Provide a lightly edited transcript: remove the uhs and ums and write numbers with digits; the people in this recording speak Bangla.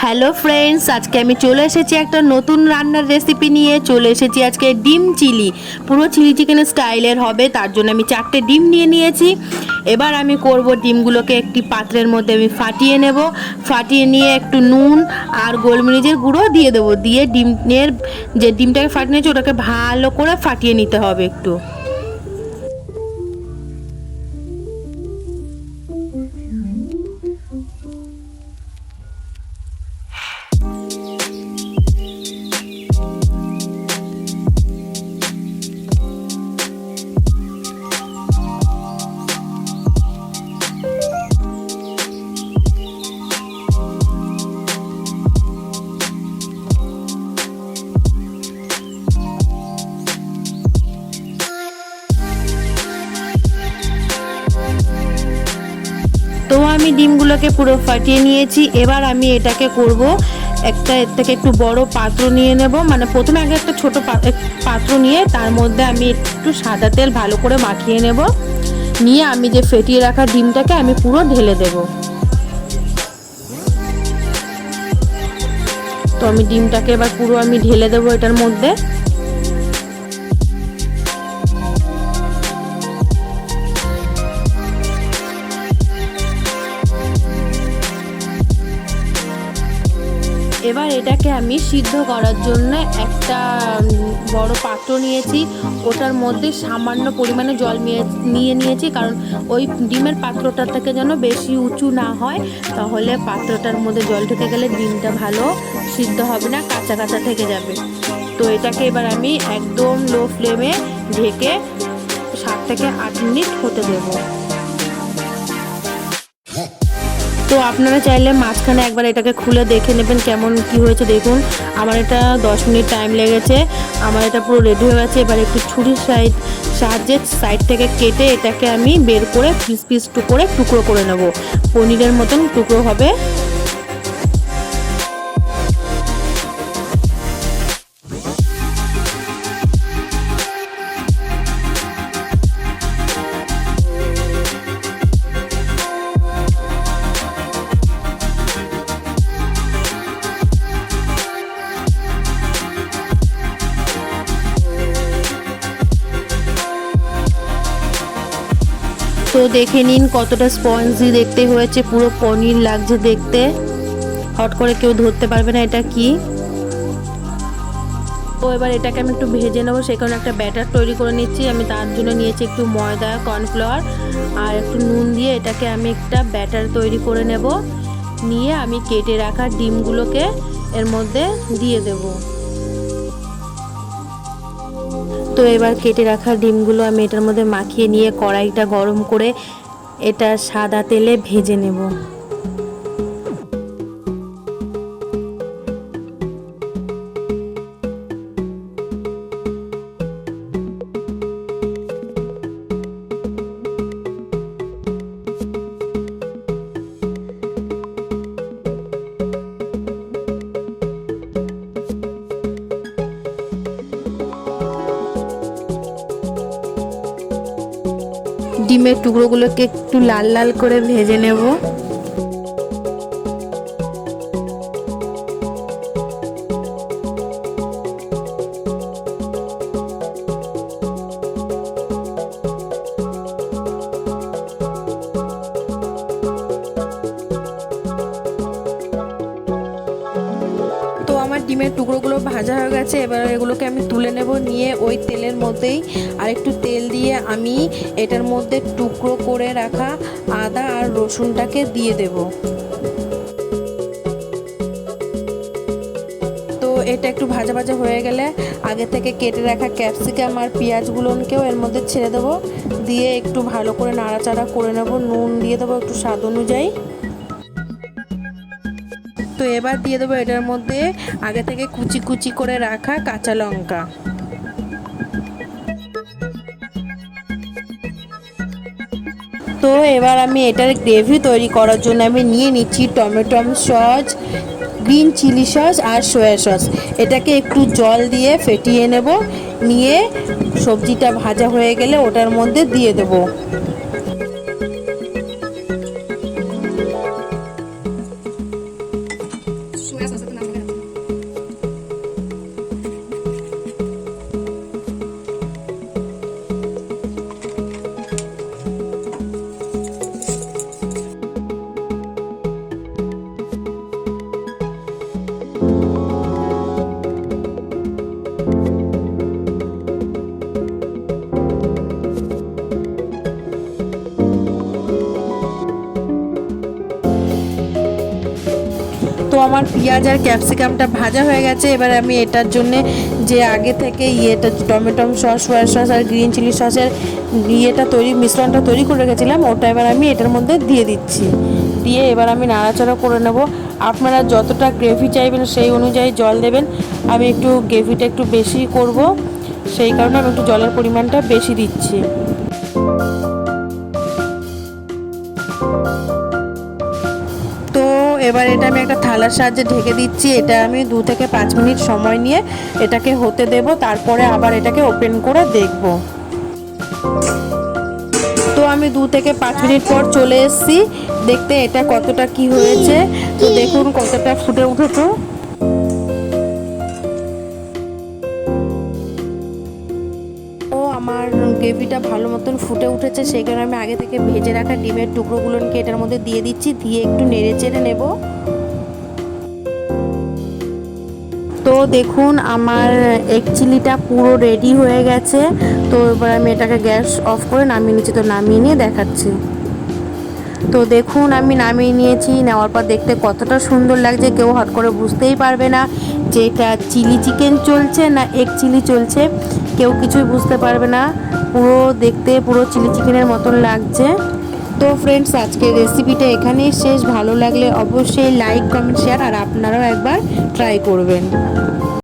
হ্যালো ফ্রেন্ডস, আজকে আমি চলে এসেছি একটা নতুন রান্নার রেসিপি নিয়ে। চলে এসেছি আজকে ডিম চিলি, পুরো চিলি চিকেন স্টাইলের হবে। তার জন্য আমি 4টে ডিম নিয়ে নিয়েছি। এবার আমি করব, ডিমগুলোকে একটি পাত্রের মধ্যে আমি ফাটিয়ে নেব। ফাটিয়ে নিয়ে একটু নুন আর গোলমরিচের গুঁড়ো দিয়ে দেবো। দিয়ে ডিমের যে ডিমটাকে ফাটিয়ে নিয়েছি ওটাকে ভালো করে ফাটিয়ে নিতে হবে একটু। তো আমি ডিমগুলোকে পুরো ফাটিয়ে নিয়েছি। এবার আমি এটাকে করব, একটা এর থেকে একটু বড় পাত্র নিয়ে নেব। মানে প্রথমে আগে একটা ছোট পাত্র নিয়ে তার মধ্যে আমি একটু সাদা তেল ভালো করে মাখিয়ে নেব। নিয়ে আমি যে ফেটিয়ে রাখা ডিমটাকে আমি পুরো ঢেলে দেব। তো আমি ডিমটাকে এবার পুরো আমি ঢেলে দেবো এটার মধ্যে। এবার এটাকে আমি সিদ্ধ করার জন্য একটা বড় পাত্র নিয়েছি। ওটার মধ্যে সামান্য পরিমাণে জল নিয়ে নিয়েছি, কারণ ওই ডিমের পাত্রটা থেকে যেন বেশি উঁচু না হয়, তাহলে পাত্রটার মধ্যে জল ঢুকে গেলে ডিমটা ভালো সিদ্ধ হবে না, কাঁচা কাঁচা থেকে যাবে। তো এটাকে এবার আমি একদম লো ফ্লেমে ঢেকে 7 থেকে 8 মিনিট হতে দেবো। তো আপনারা চাইলে মাঝখানে একবার এটাকে খুলে দেখে নেবেন কেমন কি হয়েছে। দেখুন, আমার এটা 10 মিনিট টাইম লেগেছে। আমার এটা পুরো রেডি হয়ে গেছে। এবার একটু ছুরির সাহায্যে সাইড থেকে কেটে এটাকে আমি বের করে পিস পিস টুকরো করে নেব। পনিরের মতন টুকরো হবে। তো দেখে নিন কতটা স্পঞ্জি দেখতে হয়েছে, পুরো পনির লাগছে দেখতে। হট করে কেউ ধরতে পারবে না এটা কি। তো এবার এটাকে আমি একটু ভেজে নেবো, সেই কারণে একটা ব্যাটার তৈরি করে নিচ্ছি। আমি তার জন্য নিয়েছি একটু ময়দা, কর্নফ্লাওয়ার আর একটু নুন দিয়ে এটাকে আমি একটা ব্যাটার তৈরি করে নেব। নিয়ে আমি কেটে রাখা ডিমগুলোকে এর মধ্যে দিয়ে দেব। তো এবার কেটে রাখা ডিমগুলো আমি এটার মধ্যে মাখিয়ে নিয়ে কড়াইটা গরম করে এটা সাদা তেলে ভেজে নেব। ডিমের টুকরোগুলোকে একটু লাল লাল করে ভেজে নেব। তো আমার ডিমের টুকরোগুলো ভাজা হয়ে গেছে। এবার এগুলোকে আমি তুলে নেব। নিয়ে ওই তেলের মধ্যেই আরেকটু তেল দিয়ে আমি এটার মধ্যে টুকরো করে রাখা আদা আর রসুনটাকে দিয়ে দেব। তো এটা একটু ভাজা ভাজা হয়ে গেলে আগে থেকে কেটে রাখা ক্যাপসিকাম আর পেঁয়াজগুলোকেও এর মধ্যে ছেড়ে দেবো। দিয়ে একটু ভালো করে নাড়াচাড়া করে নেব। নুন দিয়ে দেবো একটু স্বাদ অনুযায়ী। তো এবার দিয়ে দেবো এটার মধ্যে আগে থেকে কুচি কুচি করে রাখা কাঁচা লঙ্কা। তো এবার আমি এটার গ্রেভি তৈরি করার জন্য আমি নিয়ে নিচ্ছি tomato sauce, green chilli sauce আর সয়া সস। এটাকে একটু জল দিয়ে ফেটিয়ে নেব। নিয়ে সবজিটা ভাজা হয়ে গেলে ওটার মধ্যে দিয়ে দেব। তো আমার পেঁয়াজ আর ক্যাপসিকামটা ভাজা হয়ে গেছে। এবার আমি এটার জন্য যে আগে থেকে টমেটো সস, সয়া সস আর গ্রিন চিলি সসের মিশ্রণটা তৈরি করে রেখেছিলাম, ওটা এবার আমি এটার মধ্যে দিয়ে দিচ্ছি। দিয়ে এবার আমি নাড়াচাড়া করে নেব। আপনারা যতটা গ্রেভি চাইবেন সেই অনুযায়ী জল দেবেন। আমি একটু গ্রেভিটা একটু বেশি করব, সেই কারণে আমি একটু জলের পরিমাণটা বেশি দিচ্ছি। তো এবার এটা আমি একটা থালার সাহায্যে ঢেকে দিচ্ছি। এটা আমি 2 থেকে 5 মিনিট সময় নিয়ে এটাকে হতে দেব, তারপরে আবার এটাকে ওপেন করে দেখব। তো আমি 2 থেকে 5 মিনিট পর চলে এসেছি দেখতে এটা কতটা কি হয়েছে। তো দেখুন কতটা ফুটে উঠেছে। ও আমার গ্রেভিটা ভালো মতন ফুটে উঠেছে, সেই কারণে আমি আগে থেকে ভেজে রাখা ডিমের টুকরোগুলোকে এটার মধ্যে দিয়ে দিচ্ছি, দিয়ে একটু নেড়ে চেড়ে নেব। তো দেখুন আমার এগ চিলিটা পুরো রেডি হয়ে গেছে। তো এবার আমি এটাকে গ্যাস অফ করে নামিয়ে নিচ্ছি। তো নামিয়ে নিয়ে দেখাচ্ছি। তো দেখুন আমি নামিয়ে নিয়েছি। নেওয়ার পর দেখতে কতটা সুন্দর লাগছে, কেউ হট করে বুঝতেই পারবে না যে এটা চিলি চিকেন চলছে না এগ চিলি চলছে, কেউ কিছুই বুঝতে পারবে না। পুরো দেখতে পুরো চিলি চিকেনের মতন লাগছে। তো ফ্রেন্ডস আজকের রেসিপিটা এখানেই শেষ। ভালো লাগলে অবশ্যই লাইক, কমেন্ট, শেয়ার আর আপনারাও একবার ট্রাই করবেন।